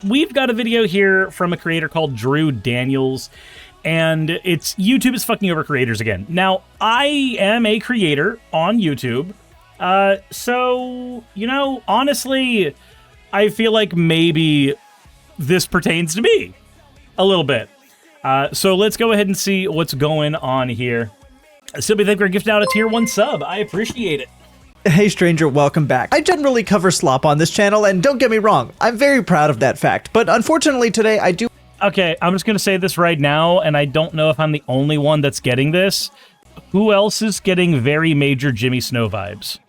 We've got a video here from a creator called Drew Daniels, and it's YouTube is fucking over creators again. Now, I am a creator on YouTube, so, you know, honestly, I feel like maybe this pertains to me a little bit. So let's go ahead and see what's going on here. Sylvie, thank you for gifting out a tier 1 sub. I appreciate it. Hey stranger, welcome back. I generally cover slop on this channel, and don't get me wrong, I'm very proud of that fact, but unfortunately today I do... Okay, I'm just gonna say this right now, and I don't know if I'm the only one that's getting this. Who else is getting very major Jimmy Snow vibes?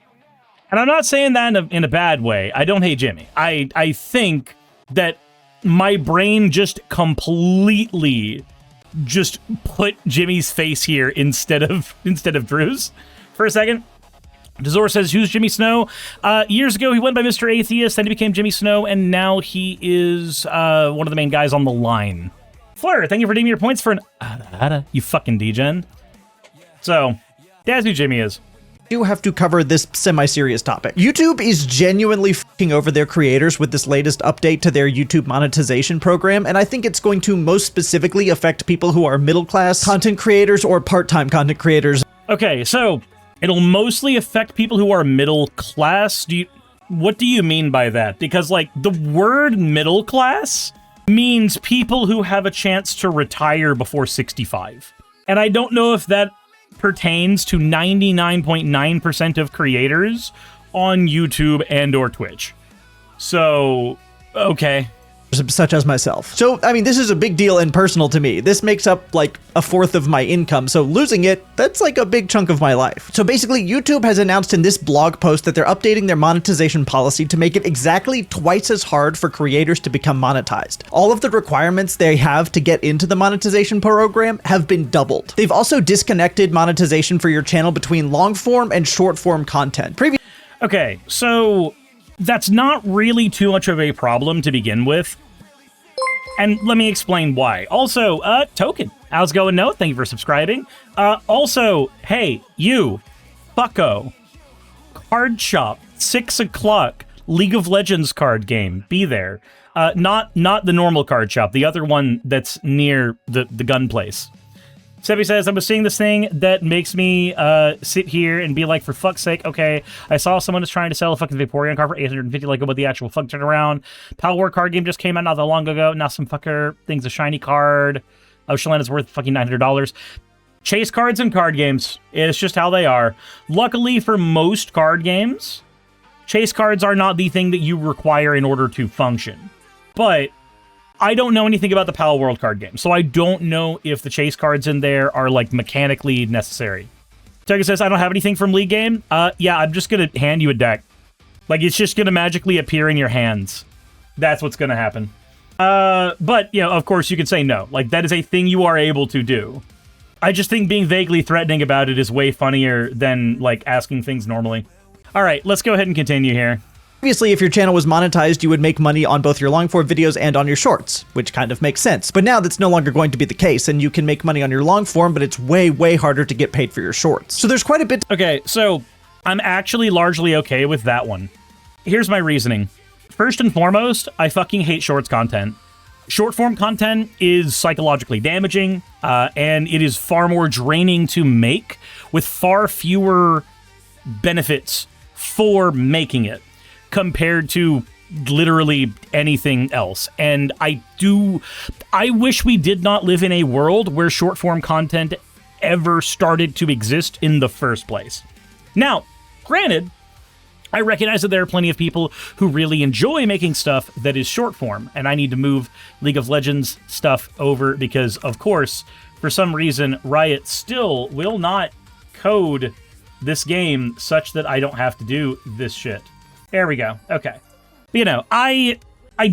And I'm not saying that in a bad way. I don't hate Jimmy. I think that my brain just completely just put Jimmy's face here instead of Drew's for a second. Dezor says, who's Jimmy Snow? Years ago, he went by Mr. Atheist, then he became Jimmy Snow, and now he is one of the main guys on the line. Fleur, thank you for redeeming your points for an... You fucking degen. So, that's who Jimmy is. Do have to cover this semi-serious topic. YouTube is genuinely fucking over their creators with this latest update to their YouTube monetization program, and I think it's going to most specifically affect people who are middle-class content creators or part-time content creators. Okay, so... it'll mostly affect people who are middle class. What do you mean by that? Because, like, the word middle class means people who have a chance to retire before 65. And I don't know if that pertains to 99.9% of creators on YouTube and or Twitch. So, okay. Such as myself. So, I mean, this is a big deal and personal to me. This makes up like a fourth of my income, so losing it, that's like a big chunk of my life. So basically, YouTube has announced in this blog post that they're updating their monetization policy to make it exactly twice as hard for creators to become monetized. All of the requirements they have to get into the monetization program have been doubled. They've also disconnected monetization for your channel between long form and short form content. Okay, so... that's not really too much of a problem to begin with. And let me explain why. Also, Token, how's it going? No, thank you for subscribing. Also, hey, you, fucko, card shop, 6 o'clock, League of Legends card game, be there. Not the normal card shop, the other one that's near the gun place. Sebi says, I was seeing this thing that makes me sit here and be like, for fuck's sake, okay, I saw someone is trying to sell a fucking Vaporeon card for 850, like, what the actual fuck turned around. Pal War card game just came out not that long ago. Now some fucker thinks a shiny card of Shalana is worth fucking $900. Chase cards and card games. It's just how they are. Luckily for most card games, chase cards are not the thing that you require in order to function. But I don't know anything about the Pal World card game, so I don't know if the chase cards in there are, like, mechanically necessary. Tega says, I don't have anything from League game. Yeah, I'm just gonna hand you a deck. Like, it's just gonna magically appear in your hands. That's what's gonna happen. But, you know, of course you could say no. Like, that is a thing you are able to do. I just think being vaguely threatening about it is way funnier than, like, asking things normally. Alright, let's go ahead and continue here. Previously, if your channel was monetized, you would make money on both your long form videos and on your shorts, which kind of makes sense. But now that's no longer going to be the case, and you can make money on your long form, but it's way, way harder to get paid for your shorts. So there's quite a bit. Okay, so I'm actually largely okay with that one. Here's my reasoning. First and foremost, I fucking hate shorts content. Short form content is psychologically damaging, and it is far more draining to make, with far fewer benefits for making it, compared to literally anything else. And I wish we did not live in a world where short form content ever started to exist in the first place. Now, granted, I recognize that there are plenty of people who really enjoy making stuff that is short form, and I need to move League of Legends stuff over because, of course, for some reason, Riot still will not code this game such that I don't have to do this shit. There we go. Okay. You know, I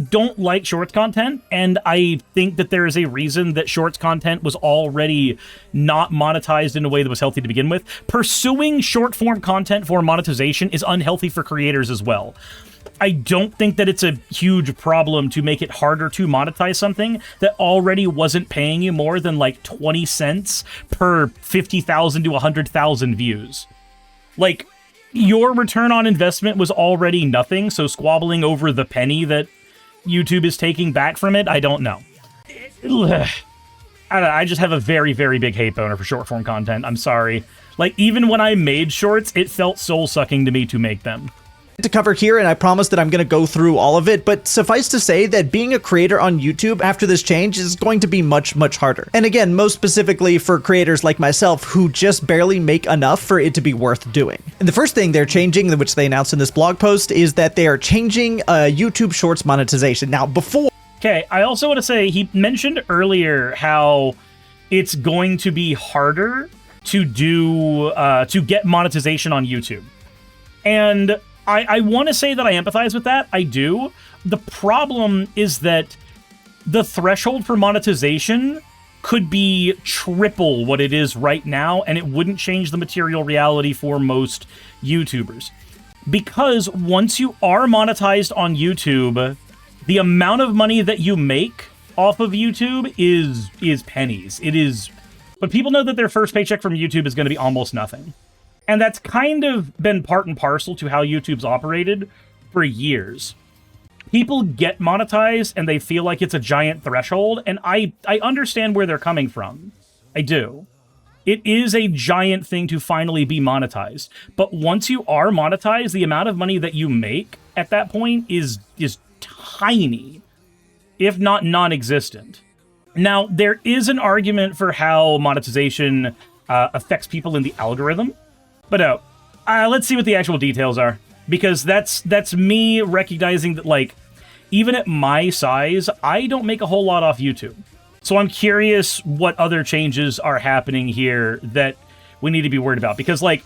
don't like shorts content, and I think that there is a reason that shorts content was already not monetized in a way that was healthy to begin with. Pursuing short-form content for monetization is unhealthy for creators as well. I don't think that it's a huge problem to make it harder to monetize something that already wasn't paying you more than like 20 cents per 50,000 to 100,000 views. Like, your return on investment was already nothing, so squabbling over the penny that YouTube is taking back from it, I don't know. I just have a very, very big hate boner for short form content. I'm sorry. Like, even when I made shorts, it felt soul-sucking to me to make them. To cover here, and I promise that I'm going to go through all of it, but suffice to say that being a creator on YouTube after this change is going to be much, much harder. And again, most specifically for creators like myself who just barely make enough for it to be worth doing. And the first thing they're changing, which they announced in this blog post, is that they are changing YouTube Shorts monetization. Now, before... Okay, I also want to say, he mentioned earlier how it's going to be harder to get monetization on YouTube. And I want to say that I empathize with that. I do. The problem is that the threshold for monetization could be triple what it is right now, and it wouldn't change the material reality for most YouTubers. Because once you are monetized on YouTube, the amount of money that you make off of YouTube is pennies. It is... But people know that their first paycheck from YouTube is going to be almost nothing. And that's kind of been part and parcel to how YouTube's operated for years. People get monetized and they feel like it's a giant threshold, and I understand where they're coming from. I do. It is a giant thing to finally be monetized. But once you are monetized, the amount of money that you make at that point is tiny, if not non-existent. Now, there is an argument for how monetization affects people in the algorithm. But no, let's see what the actual details are, because that's me recognizing that, like, even at my size, I don't make a whole lot off YouTube. So I'm curious what other changes are happening here that we need to be worried about, because, like,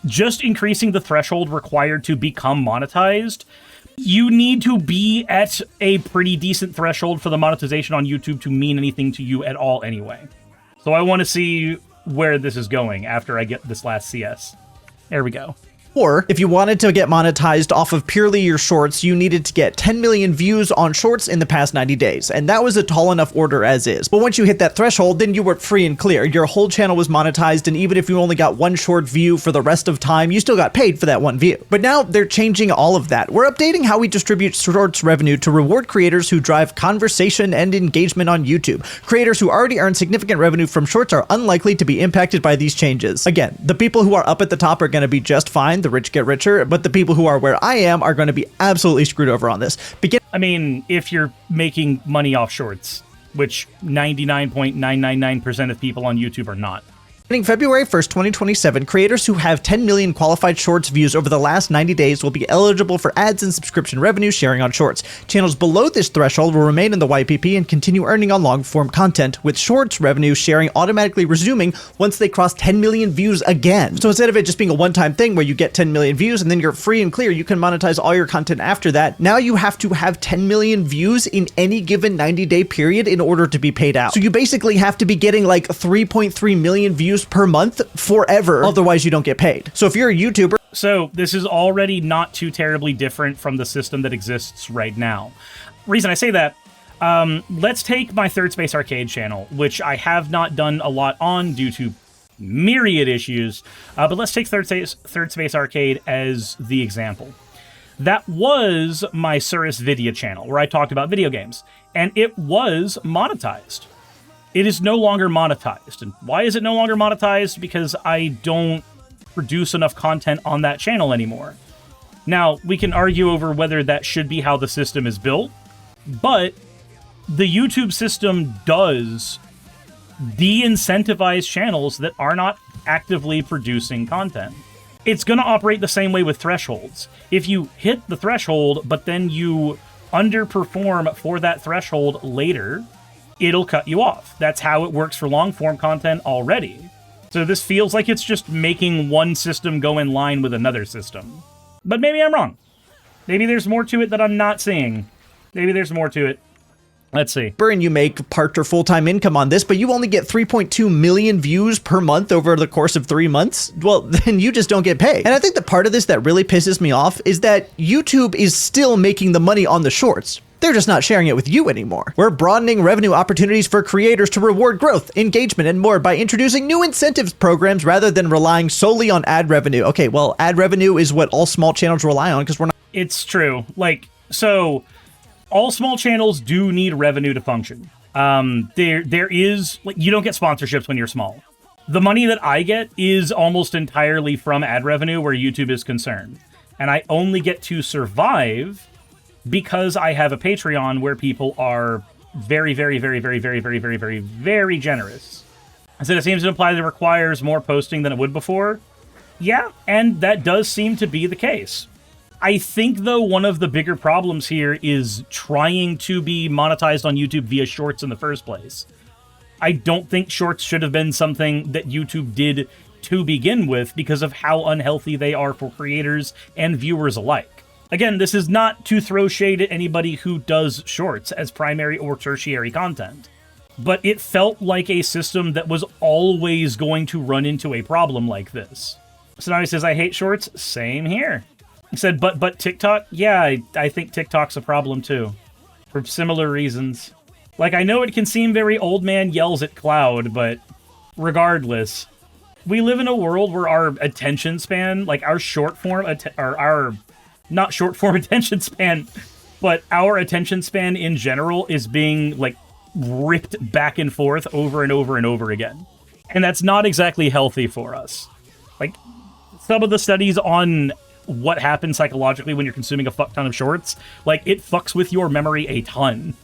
just increasing the threshold required to become monetized, you need to be at a pretty decent threshold for the monetization on YouTube to mean anything to you at all anyway. So I want to see where this is going after I get this last CS. There we go. Or if you wanted to get monetized off of purely your shorts, you needed to get 10 million views on shorts in the past 90 days. And that was a tall enough order as is. But once you hit that threshold, then you were free and clear. Your whole channel was monetized, and even if you only got one short view for the rest of time, you still got paid for that one view. But now they're changing all of that. We're updating how we distribute shorts revenue to reward creators who drive conversation and engagement on YouTube. Creators who already earn significant revenue from shorts are unlikely to be impacted by these changes. Again, the people who are up at the top are going to be just fine. The rich get richer, but the people who are where I am are going to be absolutely screwed over on this. I mean, if you're making money off shorts, which 99.999% of people on YouTube are not. Beginning February 1st, 2027, creators who have 10 million qualified shorts views over the last 90 days will be eligible for ads and subscription revenue sharing on shorts. Channels below this threshold will remain in the YPP and continue earning on long-form content, with shorts revenue sharing automatically resuming once they cross 10 million views again. So instead of it just being a one-time thing where you get 10 million views and then you're free and clear, you can monetize all your content after that. Now you have to have 10 million views in any given 90-day period in order to be paid out. So you basically have to be getting like 3.3 million views per month forever, otherwise you don't get paid. So if you're a YouTuber... So this is already not too terribly different from the system that exists right now. Reason I say that, let's take my Third Space Arcade channel, which I have not done a lot on due to myriad issues, but let's take Third Space Arcade as the example. That was my Surus Vidya channel, where I talked about video games, and it was monetized. It is no longer monetized. And why is it no longer monetized? Because I don't produce enough content on that channel anymore. Now, we can argue over whether that should be how the system is built, but the YouTube system does de-incentivize channels that are not actively producing content. It's going to operate the same way with thresholds. If you hit the threshold, but then you underperform for that threshold later, it'll cut you off. That's how it works for long-form content already. So this feels like it's just making one system go in line with another system. But maybe I'm wrong. Maybe there's more to it that I'm not seeing. Maybe there's more to it. Let's see. And you make part or full-time income on this, but you only get 3.2 million views per month over the course of 3 months, well, then you just don't get paid. And I think the part of this that really pisses me off is that YouTube is still making the money on the shorts. They're just not sharing it with you anymore. We're broadening revenue opportunities for creators to reward growth, engagement, and more by introducing new incentives programs rather than relying solely on ad revenue. Okay, well, ad revenue is what all small channels rely on because we're not... It's true. Like, so all small channels do need revenue to function. There is, like, you don't get sponsorships when you're small. The money that I get is almost entirely from ad revenue where YouTube is concerned. And I only get to survive because I have a Patreon where people are very, very, very, very, very, very, very, very, very generous. I said it seems to imply that it requires more posting than it would before. Yeah, and that does seem to be the case. I think, though, one of the bigger problems here is trying to be monetized on YouTube via Shorts in the first place. I don't think Shorts should have been something that YouTube did to begin with because of how unhealthy they are for creators and viewers alike. Again, this is not to throw shade at anybody who does Shorts as primary or tertiary content, but it felt like a system that was always going to run into a problem like this. So now he says, I hate Shorts. Same here. He said, but TikTok? Yeah, I think TikTok's a problem too. For similar reasons. Like, I know it can seem very old man yells at cloud, but regardless, we live in a world where our attention span, like our short form, our not short form attention span, but our attention span in general is being, like, ripped back and forth over and over and over again. And that's not exactly healthy for us. Like, some of the studies on what happens psychologically when you're consuming a fuck ton of Shorts, like, it fucks with your memory a ton.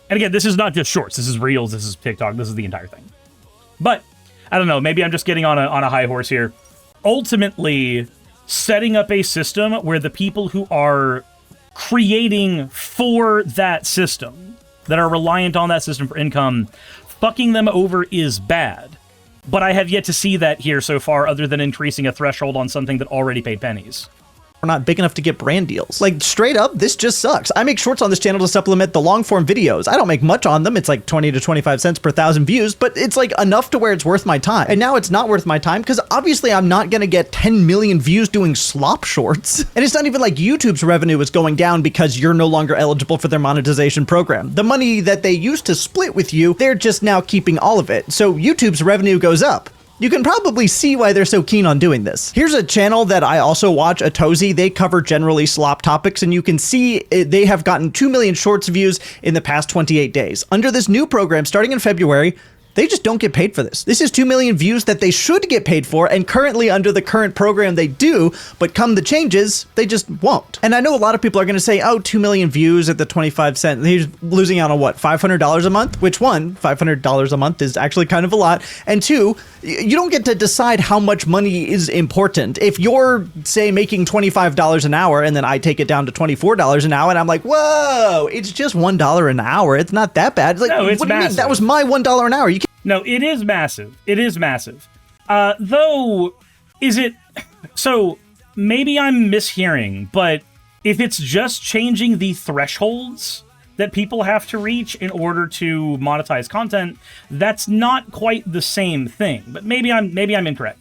And again, this is not just Shorts, this is Reels, this is TikTok, this is the entire thing. But, I don't know, maybe I'm just getting on a high horse here. Ultimately, setting up a system where the people who are creating for that system, that are reliant on that system for income, fucking them over is bad. But I have yet to see that here so far, other than increasing a threshold on something that already paid pennies. We're not big enough to get brand deals. Like, straight up, this just sucks. I make Shorts on this channel to supplement the long form videos. I don't make much on them. It's like 20 to 25 cents per 1,000 views, but it's like enough to where it's worth my time. And now it's not worth my time because obviously I'm not going to get 10 million views doing slop Shorts. And it's not even like YouTube's revenue is going down because you're no longer eligible for their monetization program. The money that they used to split with you, they're just now keeping all of it. So YouTube's revenue goes up. You can probably see why they're so keen on doing this. Here's a channel that I also watch, Atozi. They cover generally slop topics, and you can see they have gotten 2 million Shorts views in the past 28 days. Under this new program, starting in February, they just don't get paid for this. This is 2 million views that they should get paid for, and currently under the current program they do, but come the changes, they just won't. And I know a lot of people are going to say, oh, 2 million views at the 25 cent, he's losing out on what, $500 a month? Which one, $500 a month is actually kind of a lot. And two, you don't get to decide how much money is important. If you're, say, making $25 an hour, and then I take it down to $24 an hour, and I'm like, whoa, it's just $1 an hour. It's not that bad. It's like, no, it's what do you massive. mean? That was my $1 an hour. You can't. No, it is massive. It is massive. Though, is it... So, maybe I'm mishearing, but if it's just changing the thresholds that people have to reach in order to monetize content, that's not quite the same thing. But maybe I'm incorrect.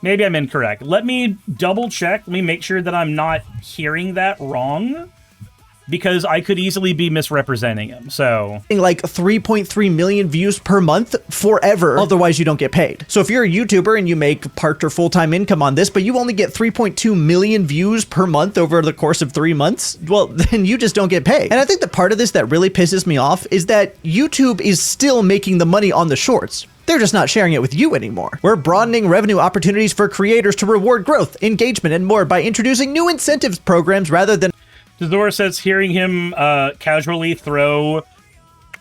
Maybe I'm incorrect. Let me double check. Let me make sure that I'm not hearing that wrong, because I could easily be misrepresenting him, so... Like 3.3 million views per month forever, otherwise you don't get paid. So if you're a YouTuber and you make part or full-time income on this, but you only get 3.2 million views per month over the course of 3 months, well, then you just don't get paid. And I think the part of this that really pisses me off is that YouTube is still making the money on the Shorts. They're just not sharing it with you anymore. We're broadening revenue opportunities for creators to reward growth, engagement, and more by introducing new incentives programs rather than... Dezora says hearing him casually throw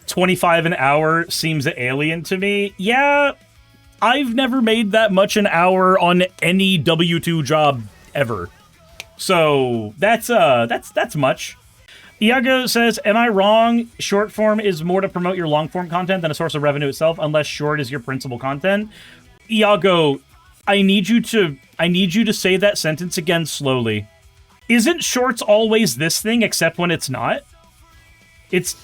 25 an hour seems alien to me. Yeah, I've never made that much an hour on any W2 job ever. So that's much. Iago says, am I wrong? Short form is more to promote your long form content than a source of revenue itself, unless short is your principal content. Iago, I need you to say that sentence again slowly. Isn't Shorts always this thing, except when it's not? It's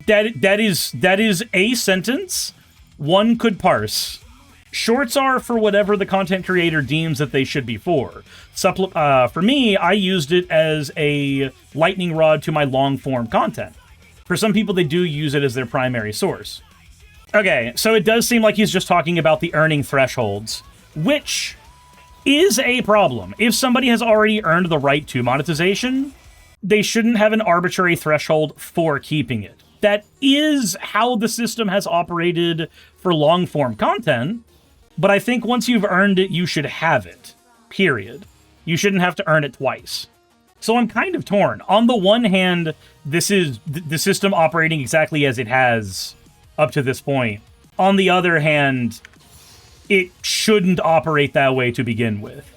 that is a sentence one could parse. Shorts are for whatever the content creator deems that they should be for. For me, I used it as a lightning rod to my long form content. For some people, they do use it as their primary source. Okay, so it does seem like he's just talking about the earning thresholds, which is a problem. If somebody has already earned the right to monetization, they shouldn't have an arbitrary threshold for keeping it. That is how the system has operated for long-form content, but I think once you've earned it, you should have it, period. You shouldn't have to earn it twice. So I'm kind of torn. On the one hand, this is the system operating exactly as it has up to this point. On the other hand, it shouldn't operate that way to begin with.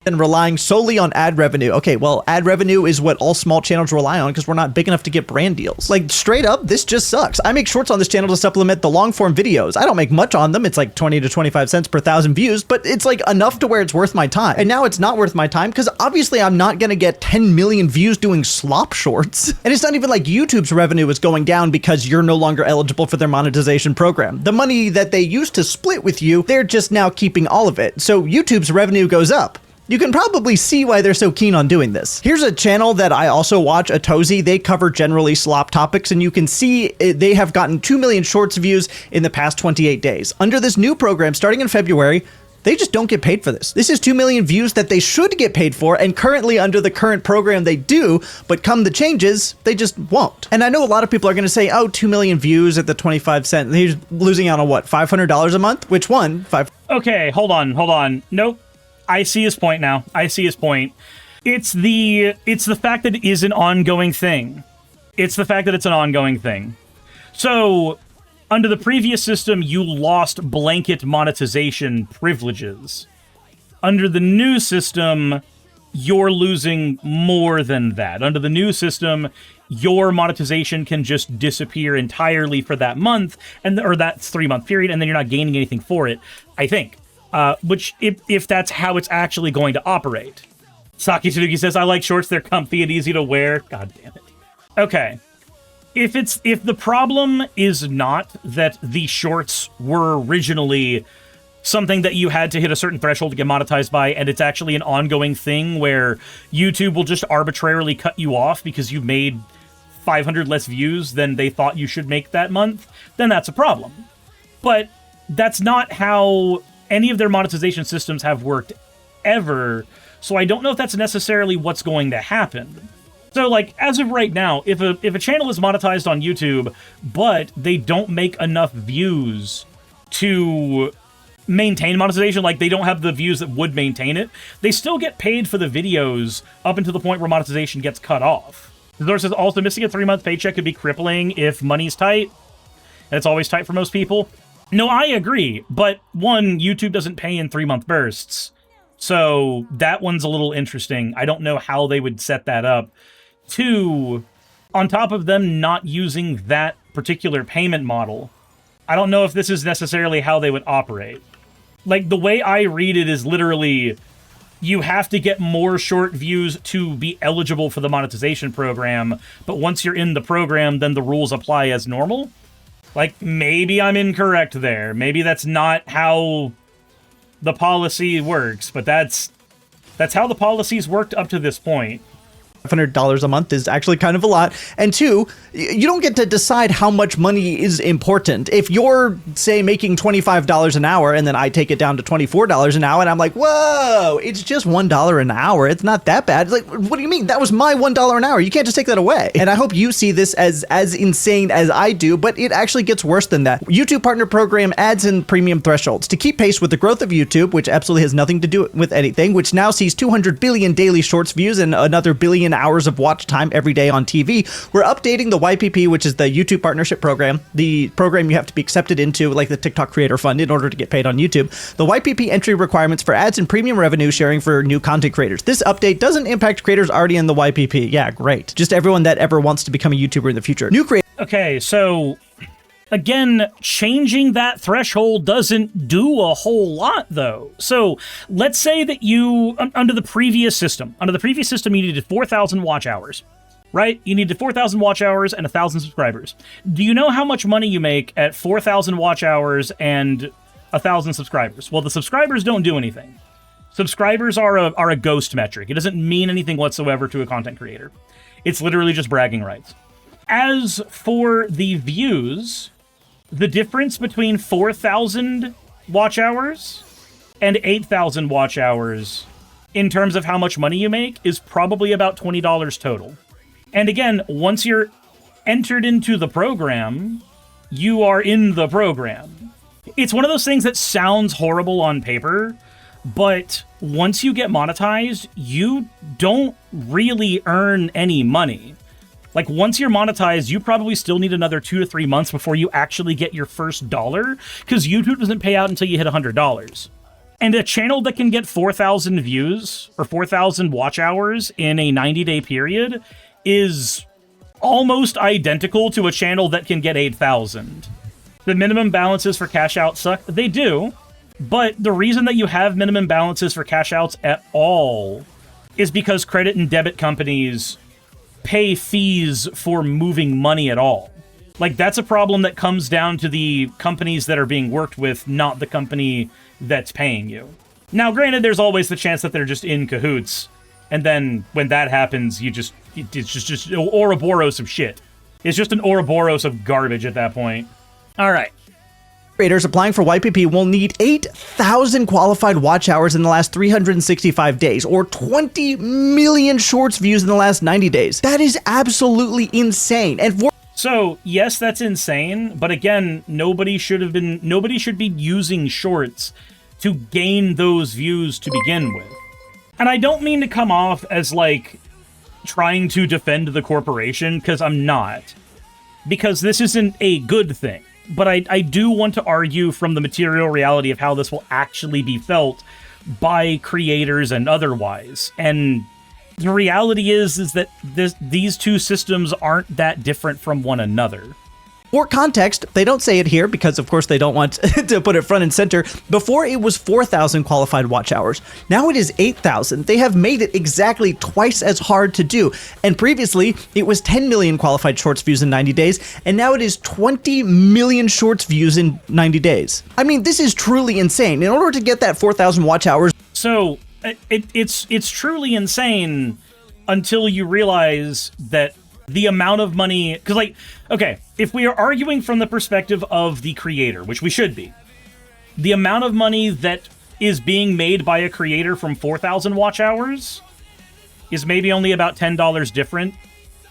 And relying solely on ad revenue. Okay, well, ad revenue is what all small channels rely on because we're not big enough to get brand deals. Like, straight up, this just sucks. I make shorts on this channel to supplement the long form videos. I don't make much on them. It's like 20 to 25 cents per 1,000 views, but it's like enough to where it's worth my time. And now it's not worth my time because obviously I'm not going to get 10 million views doing slop shorts. And it's not even like YouTube's revenue is going down because you're no longer eligible for their monetization program. The money that they used to split with you, they're just now keeping all of it. So YouTube's revenue goes up. You can probably see why they're so keen on doing this. Here's a channel that I also watch, Atozi. They cover generally slop topics, and you can see they have gotten 2 million shorts views in the past 28 days. Under this new program, starting in February, they just don't get paid for this. This is 2 million views that they should get paid for, and currently under the current program they do, but come the changes, they just won't. And I know a lot of people are gonna say, oh, 2 million views at the 25 cent. He's losing out on what, $500 a month? Which one? Okay, hold on. Nope. I see his point now. I see his point. It's the fact that it is an ongoing thing. It's the fact that it's an ongoing thing. So, under the previous system, you lost blanket monetization privileges. Under the new system, you're losing more than that. Under the new system, your monetization can just disappear entirely for that month, or that 3-month period, and then you're not gaining anything for it, I think. Which, if that's how it's actually going to operate. Saki Tsurugi says, I like shorts, they're comfy and easy to wear. God damn it. Okay. If the problem is not that the shorts were originally something that you had to hit a certain threshold to get monetized by, and it's actually an ongoing thing where YouTube will just arbitrarily cut you off because you made 500 less views than they thought you should make that month, then that's a problem. But that's not how any of their monetization systems have worked ever, so I don't know if that's necessarily what's going to happen. So, like, as of right now, if a channel is monetized on YouTube, but they don't make enough views to maintain monetization, like they don't have the views that would maintain it, they still get paid for the videos up until the point where monetization gets cut off. The source says, also missing a 3-month paycheck could be crippling if money's tight, and it's always tight for most people. No, I agree, but one, YouTube doesn't pay in 3-month bursts, so that one's a little interesting. I don't know how they would set that up. 2, on top of them not using that particular payment model, I don't know if this is necessarily how they would operate. Like, the way I read it is literally, you have to get more short views to be eligible for the monetization program, but once you're in the program, then the rules apply as normal. Like, maybe I'm incorrect there. Maybe that's not how the policy works, but that's how the policy's worked up to this point. $500 a month is actually kind of a lot. And 2, you don't get to decide how much money is important. If you're, say, making $25 an hour and then I take it down to $24 an hour and I'm like, whoa, it's just $1 an hour. It's not that bad. It's like, what do you mean? That was my $1 an hour. You can't just take that away. And I hope you see this as insane as I do, but it actually gets worse than that. YouTube Partner Program adds in premium thresholds to keep pace with the growth of YouTube, which absolutely has nothing to do with anything, which now sees 200 billion daily shorts views and another billion hours of watch time every day on TV. We're updating the YPP, which is the YouTube Partnership Program, the program you have to be accepted into, like the TikTok Creator Fund, in order to get paid on YouTube. The YPP entry requirements for ads and premium revenue sharing for new content creators. This update doesn't impact creators already in the YPP. Yeah, great. Just everyone that ever wants to become a YouTuber in the future. New creators. Okay, so again, changing that threshold doesn't do a whole lot, though. So let's say that you, under the previous system, you needed 4,000 watch hours, right? You needed 4,000 watch hours and 1,000 subscribers. Do you know how much money you make at 4,000 watch hours and 1,000 subscribers? Well, the subscribers don't do anything. Subscribers are a ghost metric. It doesn't mean anything whatsoever to a content creator. It's literally just bragging rights. As for the views, the difference between 4,000 watch hours and 8,000 watch hours in terms of how much money you make is probably about $20 total. And again, once you're entered into the program, you are in the program. It's one of those things that sounds horrible on paper, but once you get monetized, you don't really earn any money. Like, once you're monetized, you probably still need another 2 to 3 months before you actually get your first dollar, because YouTube doesn't pay out until you hit $100. And a channel that can get 4,000 views or 4,000 watch hours in a 90-day period is almost identical to a channel that can get 8,000. The minimum balances for cash out suck. They do, but the reason that you have minimum balances for cash outs at all is because credit and debit companies pay fees for moving money at all. Like, that's a problem that comes down to the companies that are being worked with, not the company that's paying you. Now, granted, there's always the chance that they're just in cahoots, and then when that happens, it's just Ouroboros of shit. It's just an Ouroboros of garbage at that point. All right. Creators applying for YPP will need 8,000 qualified watch hours in the last 365 days, or 20 million shorts views in the last 90 days. That is absolutely insane. And so, yes, that's insane, but again, nobody should be using shorts to gain those views to begin with. And I don't mean to come off as, like, trying to defend the corporation, because I'm not. Because this isn't a good thing. But I do want to argue from the material reality of how this will actually be felt by creators and otherwise. And the reality is that these two systems aren't that different from one another. For context, they don't say it here because, of course, they don't want to put it front and center. Before, it was 4,000 qualified watch hours. Now it is 8,000. They have made it exactly twice as hard to do. And previously, it was 10 million qualified shorts views in 90 days, and now it is 20 million shorts views in 90 days. I mean, this is truly insane. In order to get that 4,000 watch hours... So, it's truly insane until you realize that the amount of money, because, like, okay, if we are arguing from the perspective of the creator, which we should be, the amount of money that is being made by a creator from 4,000 watch hours is maybe only about $10 different,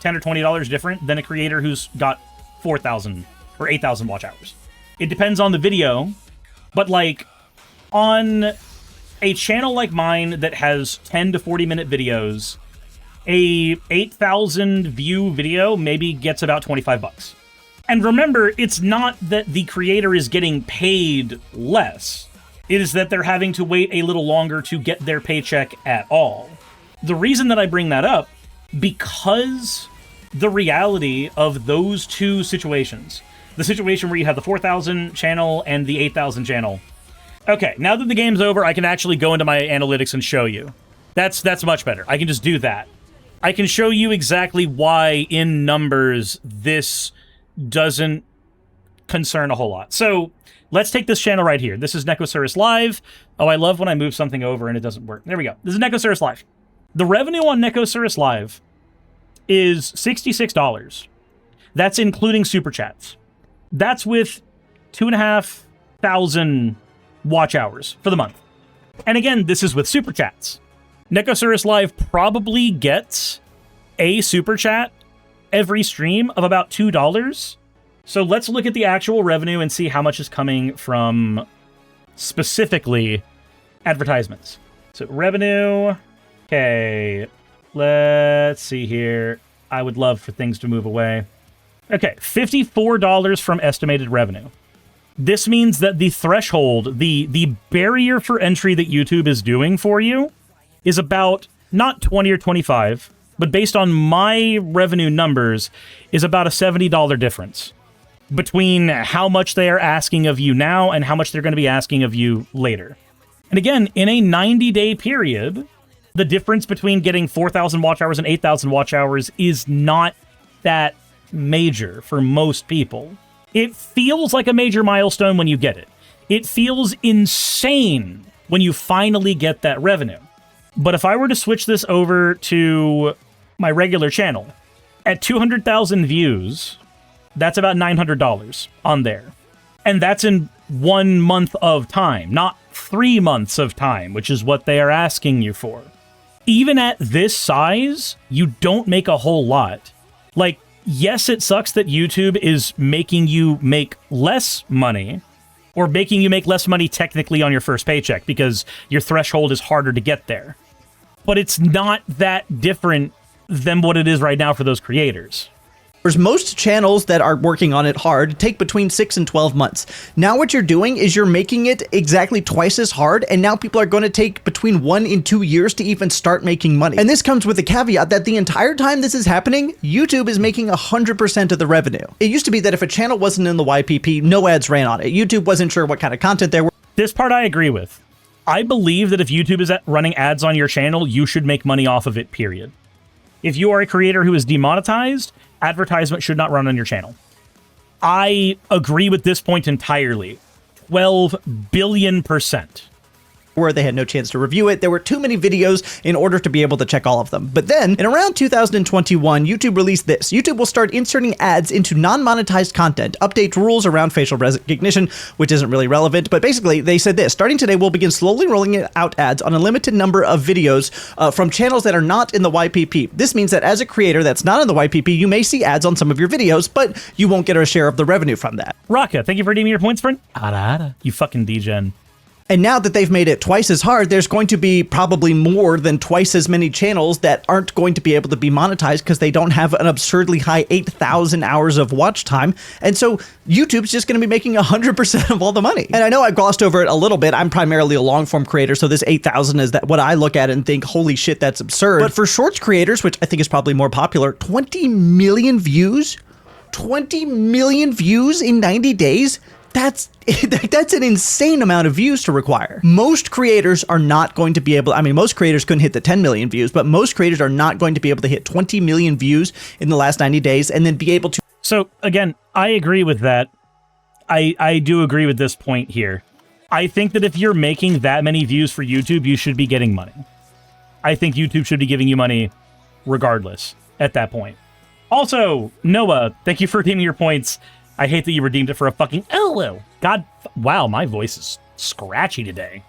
$10 or $20 different than a creator who's got 4,000 or 8,000 watch hours. It depends on the video, but, like, on a channel like mine that has 10 to 40 minute videos, a 8,000 view video maybe gets about $25. And remember, it's not that the creator is getting paid less. It is that they're having to wait a little longer to get their paycheck at all. The reason that I bring that up, because the reality of those two situations, the situation where you have the 4,000 channel and the 8,000 channel. Okay, now that the game's over, I can actually go into my analytics and show you. That's much better. I can just do that. I can show you exactly why, in numbers, this doesn't concern a whole lot. So, let's take this channel right here. This is NekoSurisLIVE. Oh, I love when I move something over and it doesn't work. There we go. This is NekoSurisLIVE. The revenue on NekoSurisLIVE is $66. That's including super chats. That's with 2,500 watch hours for the month. And again, this is with super chats. NekoSurisLIVE probably gets a super chat every stream of about $2. So let's look at the actual revenue and see how much is coming from specifically advertisements. So revenue. Okay, let's see here. I would love for things to move away. Okay, $54 from estimated revenue. This means that the threshold, the barrier for entry that YouTube is doing for you is about not 20 or 25, but based on my revenue numbers, is about a $70 difference between how much they are asking of you now and how much they're going to be asking of you later. And again, in a 90-day period, the difference between getting 4,000 watch hours and 8,000 watch hours is not that major for most people. It feels like a major milestone when you get it. It feels insane when you finally get that revenue. But if I were to switch this over to my regular channel, at 200,000 views, that's about $900 on there. And that's in 1 month of time, not 3 months of time, which is what they are asking you for. even at this size, you don't make a whole lot. Like, yes, it sucks that YouTube is making you make less money, or making you make less money technically on your first paycheck because your threshold is harder to get there. But it's not that different than what it is right now for those creators. Whereas most channels that are working on it hard take between 6 and 12 months. Now what you're doing is you're making it exactly twice as hard, and now people are going to take between 1 and 2 years to even start making money. And this comes with a caveat that the entire time this is happening, YouTube is making 100% of the revenue. It used to be that if a channel wasn't in the YPP, no ads ran on it. YouTube wasn't sure what kind of content there were. This part I agree with. I believe that if YouTube is running ads on your channel, you should make money off of it, period. If you are a creator who is demonetized, advertisement should not run on your channel. I agree with this point entirely. 12 billion%. Where they had no chance to review it. There were too many videos in order to be able to check all of them. But then, in around 2021, YouTube released this. YouTube will start inserting ads into non-monetized content, update rules around facial recognition, which isn't really relevant, but basically they said this: starting today, we'll begin slowly rolling out ads on a limited number of videos from channels that are not in the YPP. This means that as a creator that's not in the YPP, you may see ads on some of your videos, but you won't get a share of the revenue from that. Raka, thank you for redeeming your points, friend. You fucking degen. And now that they've made it twice as hard, there's going to be probably more than twice as many channels that aren't going to be able to be monetized because they don't have an absurdly high 8,000 hours of watch time. And so YouTube's just going to be making 100% of all the money. And I know I glossed over it a little bit. I'm primarily a long form creator, so this 8,000 is that what I look at and think, holy shit, that's absurd. But for shorts creators, which I think is probably more popular, 20 million views? 20 million views in 90 days? That's an insane amount of views to require. Most creators are not going to be able, I mean, most creators couldn't hit the 10 million views, but most creators are not going to be able to hit 20 million views in the last 90 days and then be able to. So again, I agree with that. I do agree with this point here. I think that if you're making that many views for YouTube, you should be getting money. I think YouTube should be giving you money regardless at that point. Also, Noah, thank you for redeeming your points. I hate that you redeemed it for a fucking LO. God, wow, my voice is scratchy today.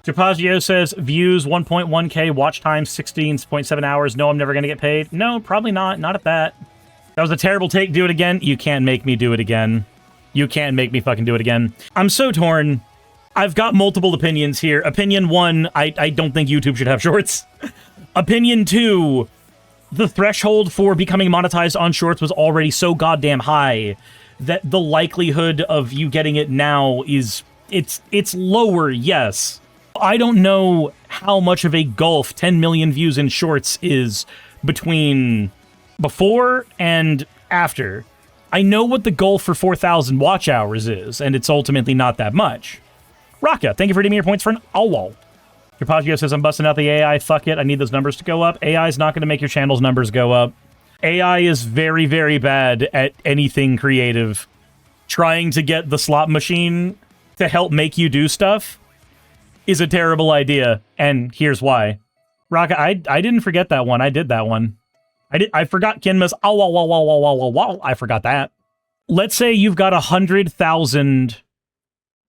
Trapazio says, views 1.1K, watch time 16.7 hours. No, I'm never going to get paid. No, probably not. Not at that. That was a terrible take. Do it again. You can't make me do it again. You can't make me fucking do it again. I'm so torn. I've got multiple opinions here. Opinion 1, I don't think YouTube should have shorts. Opinion 2, the threshold for becoming monetized on shorts was already so goddamn high that the likelihood of you getting it now is, it's lower, yes. I don't know how much of a gulf 10 million views in shorts is between before and after. I know what the goal for 4,000 watch hours is, and it's ultimately not that much. Raka, thank you for redeeming your points for an Alwal. Trapazio says, I'm busting out the AI, fuck it, I need those numbers to go up. AI is not going to make your channel's numbers go up. AI is very, very bad at anything creative. Trying to get the slot machine to help make you do stuff is a terrible idea, and here's why. Raka, I didn't forget that one. I did that one. I forgot Kinma's. I forgot that. Let's say you've got 100,000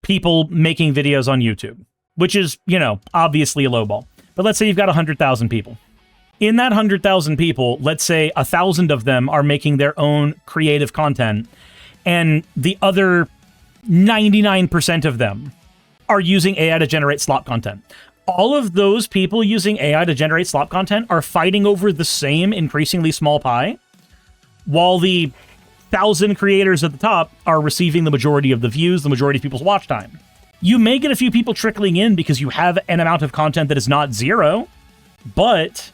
people making videos on YouTube, which is, you know, obviously a low ball. But let's say you've got 100,000 people. In that 100,000 people, let's say 1,000 of them are making their own creative content, and the other 99% of them are using AI to generate slop content. All of those people using AI to generate slop content are fighting over the same increasingly small pie, while the 1,000 creators at the top are receiving the majority of the views, the majority of people's watch time. You may get a few people trickling in because you have an amount of content that is not zero, but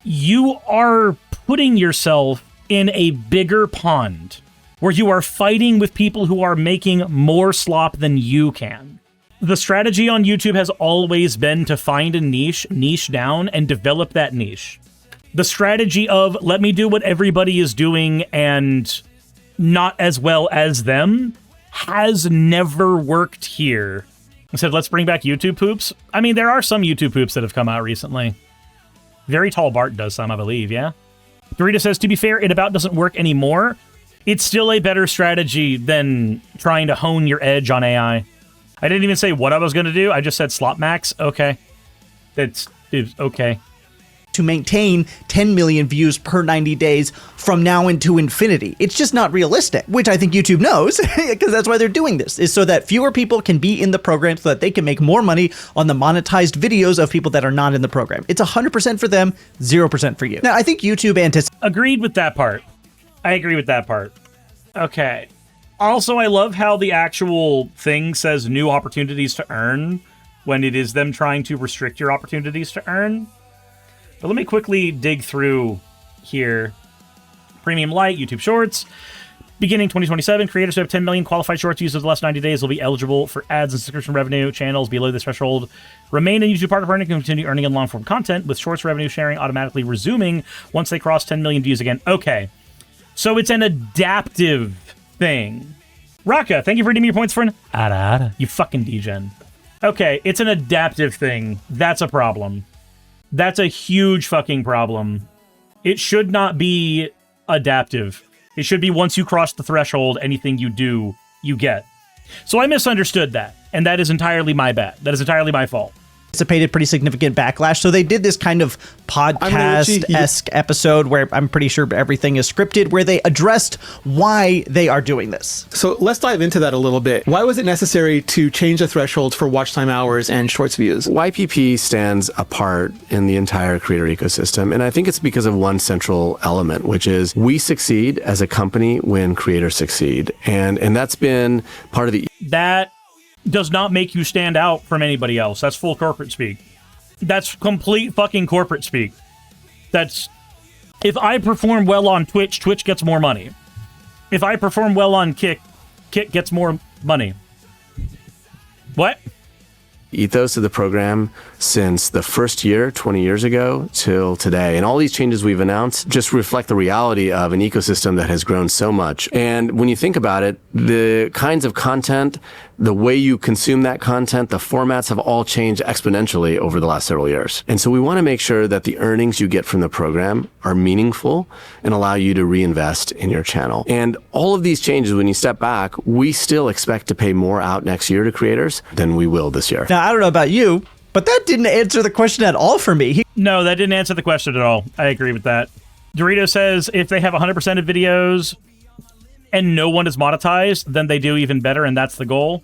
you are putting yourself in a bigger pond where you are fighting with people who are making more slop than you can. The strategy on YouTube has always been to find a niche down, and develop that niche. The strategy of, let me do what everybody is doing and not as well as them, has never worked here. I said, let's bring back YouTube poops. I mean, there are some YouTube poops that have come out recently. Very Tall Bart does some, I believe, yeah? Dorita says, to be fair, it about doesn't work anymore. It's still a better strategy than trying to hone your edge on AI. I didn't even say what I was going to do. I just said slot max. Okay. It's okay. to maintain 10 million views per 90 days from now into infinity. It's just not realistic, which I think YouTube knows, because that's why they're doing this, is so that fewer people can be in the program so that they can make more money on the monetized videos of people that are not in the program. It's 100% for them, 0% for you. Now, I think YouTube Agreed with that part. I agree with that part. Okay. Also, I love how the actual thing says new opportunities to earn when it is them trying to restrict your opportunities to earn. But let me quickly dig through here. Premium Light, YouTube Shorts. Beginning 2027, creators who have 10 million qualified shorts used in the last 90 days will be eligible for ads and subscription revenue. Channels below this threshold remain in YouTube partner and can continue earning in long-form content, with shorts revenue sharing automatically resuming once they cross 10 million views again. Okay, so it's an adaptive thing. Raka, thank you for redeeming your points for an ada. You fucking degen. Okay, it's an adaptive thing. That's a problem. That's a huge fucking problem. It should not be adaptive. It should be once you cross the threshold, anything you do, you get. So I misunderstood that, and that is entirely my bad. That is entirely my fault. Anticipated pretty significant backlash. So they did this kind of podcast-esque episode where I'm pretty sure everything is scripted, where they addressed why they are doing this. So let's dive into that a little bit. Why was it necessary to change the thresholds for watch time hours and shorts views? YPP stands apart in the entire creator ecosystem, and I think it's because of one central element, which is we succeed as a company when creators succeed. And that's been part of the... That does not make you stand out from anybody else. That's full corporate speak. That's complete fucking corporate speak. That's... If I perform well on Twitch, Twitch gets more money. If I perform well on Kick, Kick gets more money. What? Ethos of the program since the first year, 20 years ago, till today. And all these changes we've announced just reflect the reality of an ecosystem that has grown so much. And when you think about it, the kinds of content, the way you consume that content, the formats have all changed exponentially over the last several years. And so we want to make sure that the earnings you get from the program are meaningful and allow you to reinvest in your channel. And all of these changes, when you step back, we still expect to pay more out next year to creators than we will this year. Now, I don't know about you, but that didn't answer the question at all for me. No, that didn't answer the question at all. I agree with that. Dorito says if they have 100% of videos and no one is monetized, then they do even better, and that's the goal.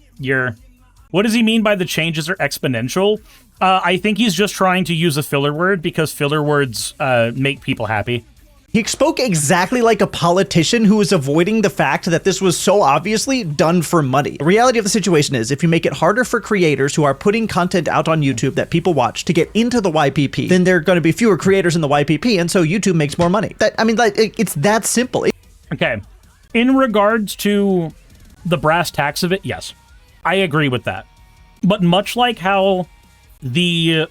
What does he mean by the changes are exponential? I think he's just trying to use a filler word because filler words make people happy. He spoke exactly like a politician who was avoiding the fact that this was so obviously done for money. The reality of the situation is, if you make it harder for creators who are putting content out on YouTube that people watch to get into the YPP, then there are going to be fewer creators in the YPP, and so YouTube makes more money. It's that simple. Okay. In regards to the brass tacks of it, yes, I agree with that. But much like how the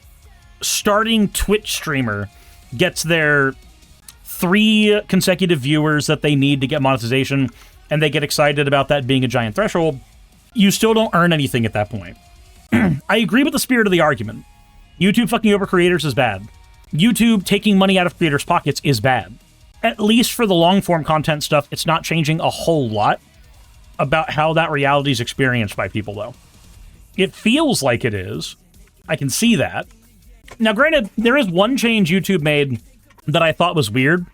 starting Twitch streamer gets their 3 consecutive viewers that they need to get monetization, and they get excited about that being a giant threshold, you still don't earn anything at that point. I agree with the spirit of the argument. YouTube fucking over creators is bad. YouTube taking money out of creators' pockets is bad. At least for the long-form content stuff, it's not changing a whole lot about how that reality is experienced by people, though. It feels like it is. I can see that. Now, granted, there is one change YouTube made that I thought was weird.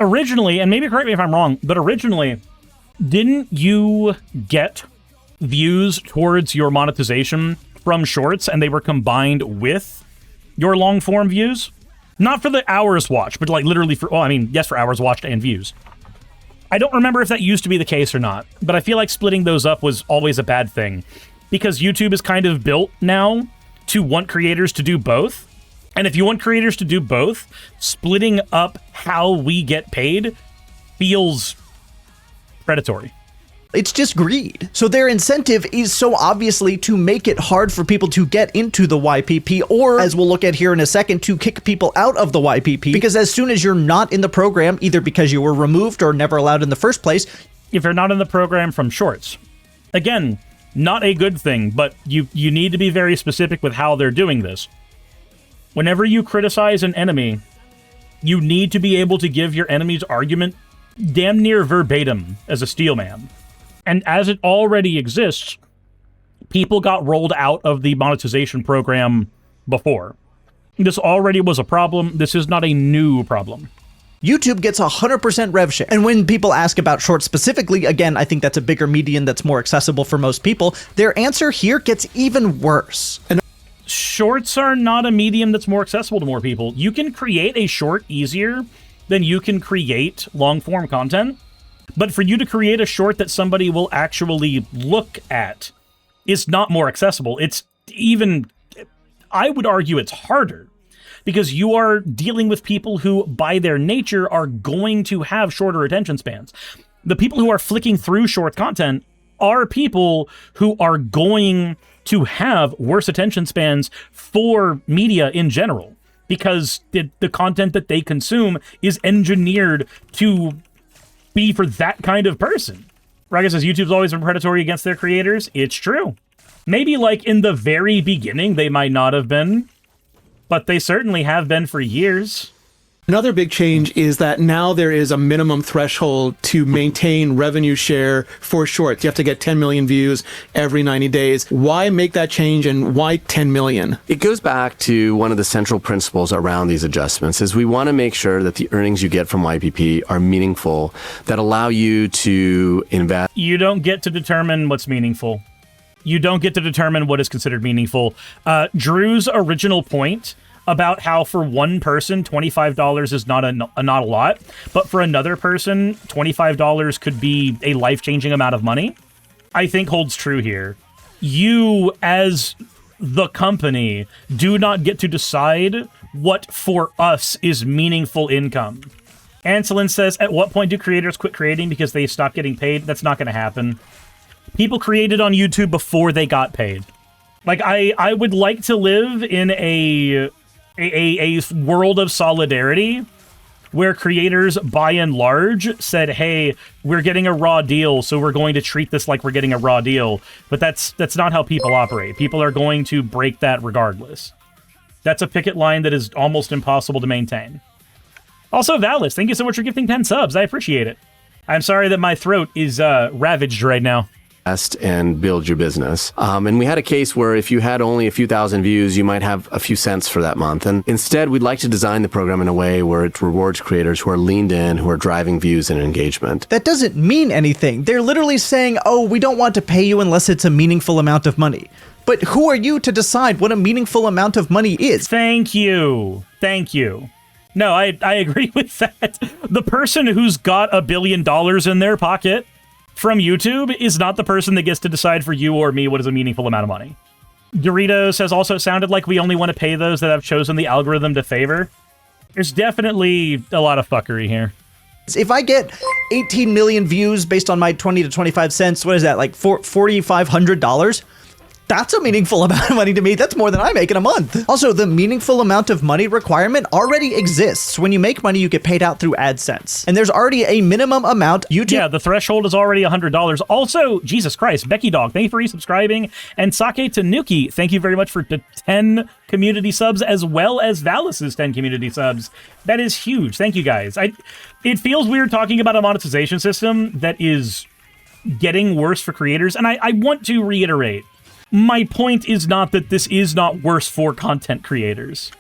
Originally, and maybe correct me if I'm wrong, but originally, didn't you get views towards your monetization from shorts and they were combined with your long-form views? Not for the hours watched, but like literally for, yes, for hours watched and views. I don't remember if that used to be the case or not, but I feel like splitting those up was always a bad thing because YouTube is kind of built now to want creators to do both. And if you want creators to do both, splitting up how we get paid feels predatory. It's just greed. So their incentive is so obviously to make it hard for people to get into the YPP, or as we'll look at here in a second, to kick people out of the YPP, because as soon as you're not in the program, either because you were removed or never allowed in the first place. If you're not in the program from shorts, again, not a good thing, but you need to be very specific with how they're doing this. Whenever you criticize an enemy, you need to be able to give your enemy's argument damn near verbatim as a steel man. And as it already exists, people got rolled out of the monetization program before. This already was a problem. This is not a new problem. YouTube gets 100% rev share. And when people ask about shorts specifically, again, I think that's a bigger medium that's more accessible for most people. Their answer here gets even worse. Shorts are not a medium that's more accessible to more people. You can create a short easier than you can create long-form content. But for you to create a short that somebody will actually look at is not more accessible. It's even, I would argue it's harder. Because you are dealing with people who, by their nature, are going to have shorter attention spans. The people who are flicking through short content are people who are going to have worse attention spans for media in general. Because the content that they consume is engineered to be for that kind of person. Raga says, YouTube's always been predatory against their creators. It's true. Maybe like in the very beginning, they might not have been. But they certainly have been for years. Another big change is that now there is a minimum threshold to maintain revenue share for shorts. You have to get 10 million views every 90 days. Why make that change, and why 10 million? It goes back to one of the central principles around these adjustments is we want to make sure that the earnings you get from YPP are meaningful, that allow you to invest. You don't get to determine what's meaningful. You don't get to determine what is considered meaningful. Drew's original point about how for one person, $25 is not a lot, but for another person, $25 could be a life-changing amount of money, I think holds true here. You, as the company, do not get to decide what for us is meaningful income. Anselin says, at what point do creators quit creating because they stop getting paid? That's not going to happen. People created on YouTube before they got paid. Like, I would like to live in a world of solidarity where creators, by and large, said, hey, we're getting a raw deal, so we're going to treat this like we're getting a raw deal. But that's not how people operate. People are going to break that regardless. That's a picket line that is almost impossible to maintain. Also, Valis, thank you so much for gifting 10 subs. I appreciate it. I'm sorry that my throat is ravaged right now. And build your business. And we had a case where if you had only a few thousand views, you might have a few cents for that month. And instead, we'd like to design the program in a way where it rewards creators who are leaned in, who are driving views and engagement. That doesn't mean anything. They're literally saying, oh, we don't want to pay you unless it's a meaningful amount of money. But who are you to decide what a meaningful amount of money is? Thank you. Thank you. No, I agree with that. The person who's got $1 billion in their pocket from YouTube is not the person that gets to decide for you or me what is a meaningful amount of money. Doritos has also sounded like we only want to pay those that have chosen the algorithm to favor. There's definitely a lot of fuckery here. If I get 18 million views based on my 20 to 25 cents, what is that, like $4,500? That's a meaningful amount of money to me. That's more than I make in a month. Also, the meaningful amount of money requirement already exists. When you make money, you get paid out through AdSense. And there's already a minimum amount YouTube... Yeah, the threshold is already $100. Also, Jesus Christ, Becky Dog, thank you for resubscribing. And Sake Tanuki, thank you very much for the 10 community subs, as well as Valis' 10 community subs. That is huge. Thank you, guys. It feels weird talking about a monetization system that is getting worse for creators. And I want to reiterate, my point is not that this is not worse for content creators.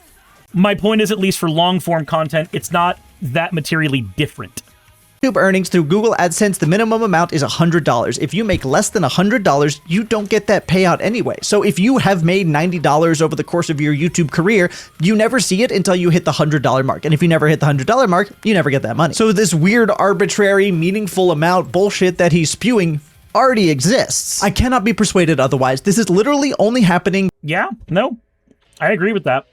My point is, at least for long-form content, it's not that materially different. YouTube earnings through Google AdSense, the minimum amount is $100. If you make less than $100, you don't get that payout anyway. So if you have made $90 over the course of your YouTube career, you never see it until you hit the $100 mark. And if you never hit the $100 mark, you never get that money. So this weird, arbitrary, meaningful amount bullshit that he's spewing already exists. I cannot be persuaded otherwise. This is literally only happening. Yeah, no, I agree with that.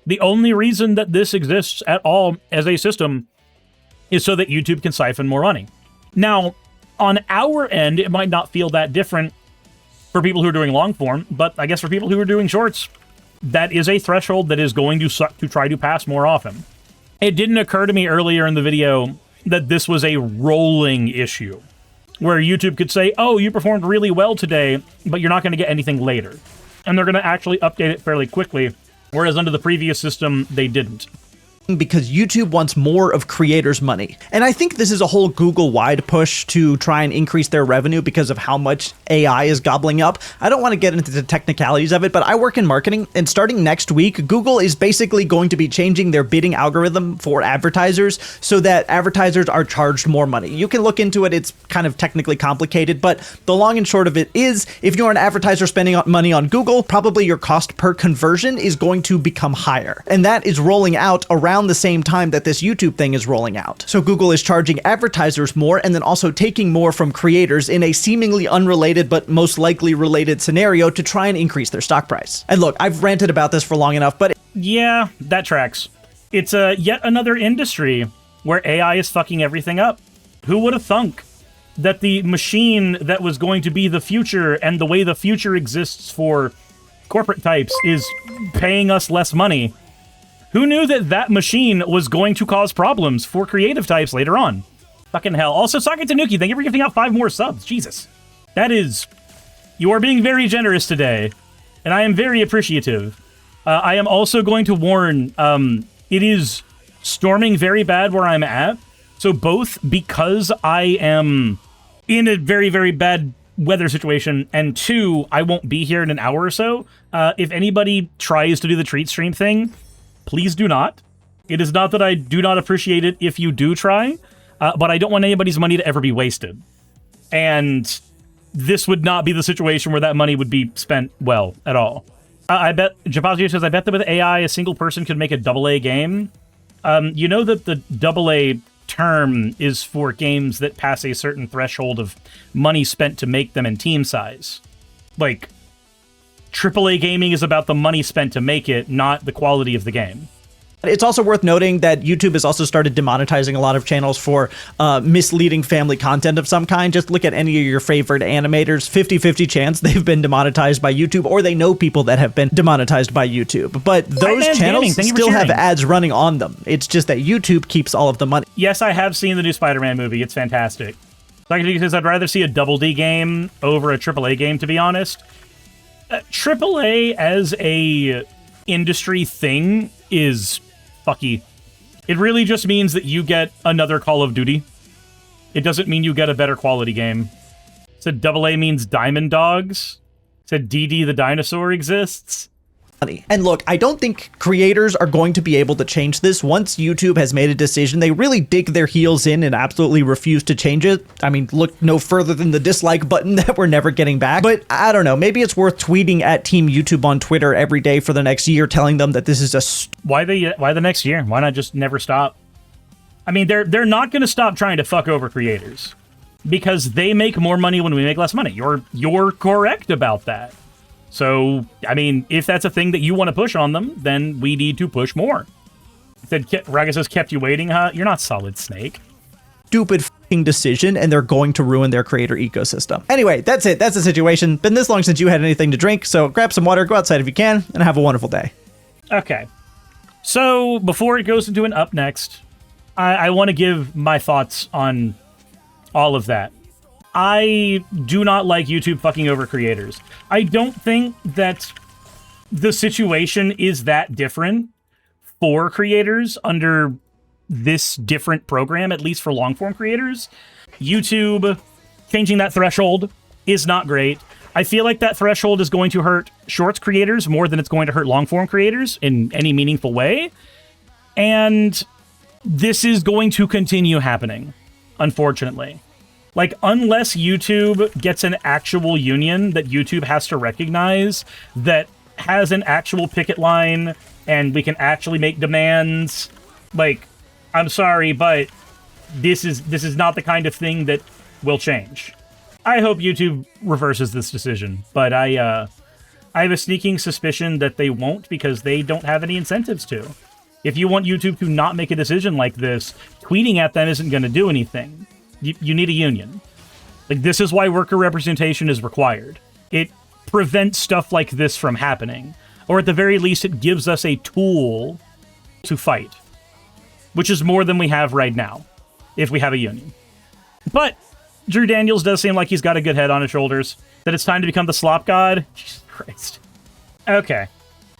The only reason that this exists at all as a system is so that YouTube can siphon more money. Now, on our end, it might not feel that different for people who are doing long form, but I guess for people who are doing shorts, that is a threshold that is going to suck to try to pass more often. It didn't occur to me earlier in the video that this was a rolling issue, where YouTube could say, oh, you performed really well today, but you're not going to get anything later. And they're going to actually update it fairly quickly, whereas under the previous system, they didn't. because YouTube wants more of creators' money. And I think this is a whole Google-wide push to try and increase their revenue because of how much AI is gobbling up. I don't want to get into the technicalities of it, but I work in marketing, and starting next week, Google is basically going to be changing their bidding algorithm for advertisers so that advertisers are charged more money. You can look into it. It's kind of technically complicated, but the long and short of it is, if you're an advertiser spending money on Google, probably your cost per conversion is going to become higher. And that is rolling out around the same time that this YouTube thing is rolling out. So Google is charging advertisers more and then also taking more from creators in a seemingly unrelated but most likely related scenario to try and increase their stock price. And look, I've ranted about this for long enough, but yeah, that tracks. It's yet another industry where AI is fucking everything up. Who would have thunk that the machine that was going to be the future and the way the future exists for corporate types is paying us less money? Who knew that that machine was going to cause problems for creative types later on? Fucking hell. Also, Socket Tanuki, thank you for gifting out 5 more subs. Jesus. That is... You are being very generous today, and I am very appreciative. I am also going to warn, it is storming very bad where I'm at, so both because I am in a very, very bad weather situation, and 2, I won't be here in an hour or so, if anybody tries to do the treat stream thing, please do not. It is not that I do not appreciate it if you do try, but I don't want anybody's money to ever be wasted. And this would not be the situation where that money would be spent well at all. I bet, Japazio says, I bet that with AI, a single person could make a AA game. You know that the AA term is for games that pass a certain threshold of money spent to make them in team size. Like, AAA gaming is about the money spent to make it, not the quality of the game. It's also worth noting that YouTube has also started demonetizing a lot of channels for misleading family content of some kind. Just look at any of your favorite animators. 50-50 chance they've been demonetized by YouTube, or they know people that have been demonetized by YouTube. But those channels still have ads running on them. It's just that YouTube keeps all of the money. Yes, I have seen the new Spider-Man movie. It's fantastic. Like, says, I'd rather see a Double D game over a AAA game, to be honest. AAA as a industry thing is fucky. It really just means that you get another Call of Duty. It doesn't mean you get a better quality game. Said AA means Diamond Dogs. Said DD the dinosaur exists. And look, I don't think creators are going to be able to change this. Once YouTube has made a decision, they really dig their heels in and absolutely refuse to change it. I mean, look no further than the dislike button that we're never getting back. But I don't know, maybe it's worth tweeting at Team YouTube on Twitter every day for the next year, telling them that this is a... Why the next year? Why not just never stop? I mean, they're not going to stop trying to fuck over creators because they make more money when we make less money. You're correct about that. So, I mean, if that's a thing that you want to push on them, then we need to push more. Raga says, kept you waiting, huh? You're not Solid Snake. Stupid f***ing decision, and they're going to ruin their creator ecosystem. Anyway, that's it. That's the situation. Been this long since you had anything to drink, so grab some water, go outside if you can, and have a wonderful day. Okay. So, before it goes into an up next, I want to give my thoughts on all of that. I do not like YouTube fucking over creators. I don't think that the situation is that different for creators under this different program, at least for long-form creators. YouTube changing that threshold is not great. I feel like that threshold is going to hurt shorts creators more than it's going to hurt long-form creators in any meaningful way. And this is going to continue happening, unfortunately. Like, unless YouTube gets an actual union that YouTube has to recognize, that has an actual picket line, and we can actually make demands, like, I'm sorry, but this is not the kind of thing that will change. I hope YouTube reverses this decision, but I have a sneaking suspicion that they won't because they don't have any incentives to. If you want YouTube to not make a decision like this, tweeting at them isn't going to do anything. You need a union. Like, this is why worker representation is required. It prevents stuff like this from happening. Or at the very least, it gives us a tool to fight. Which is more than we have right now, if we have a union. But Drew Daniels does seem like he's got a good head on his shoulders. That it's time to become the slop god. Jesus Christ. Okay.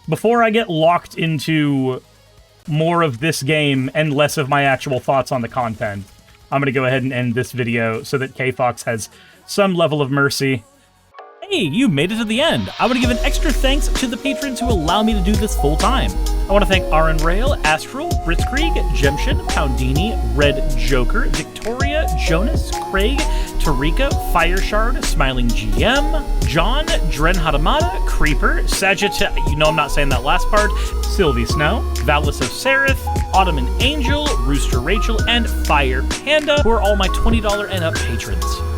Before I get locked into more of this game and less of my actual thoughts on the content, I'm going to go ahead and end this video so that K-Fox has some level of mercy. Hey, you made it to the end. I want to give an extra thanks to the patrons who allow me to do this full time. I want to thank Aaron Rail, Astral, Britzkrieg, Jemshin, Poundini, Red Joker, Victoria, Jonas, Craig, Tarika, Fireshard, Smiling GM, John, Dren Hadamada, Creeper, Sagitta, you know I'm not saying that last part, Sylvie Snow, Valis of Seraph, Ottoman Angel, Rooster Rachel, and Fire Panda, who are all my $20 and up patrons.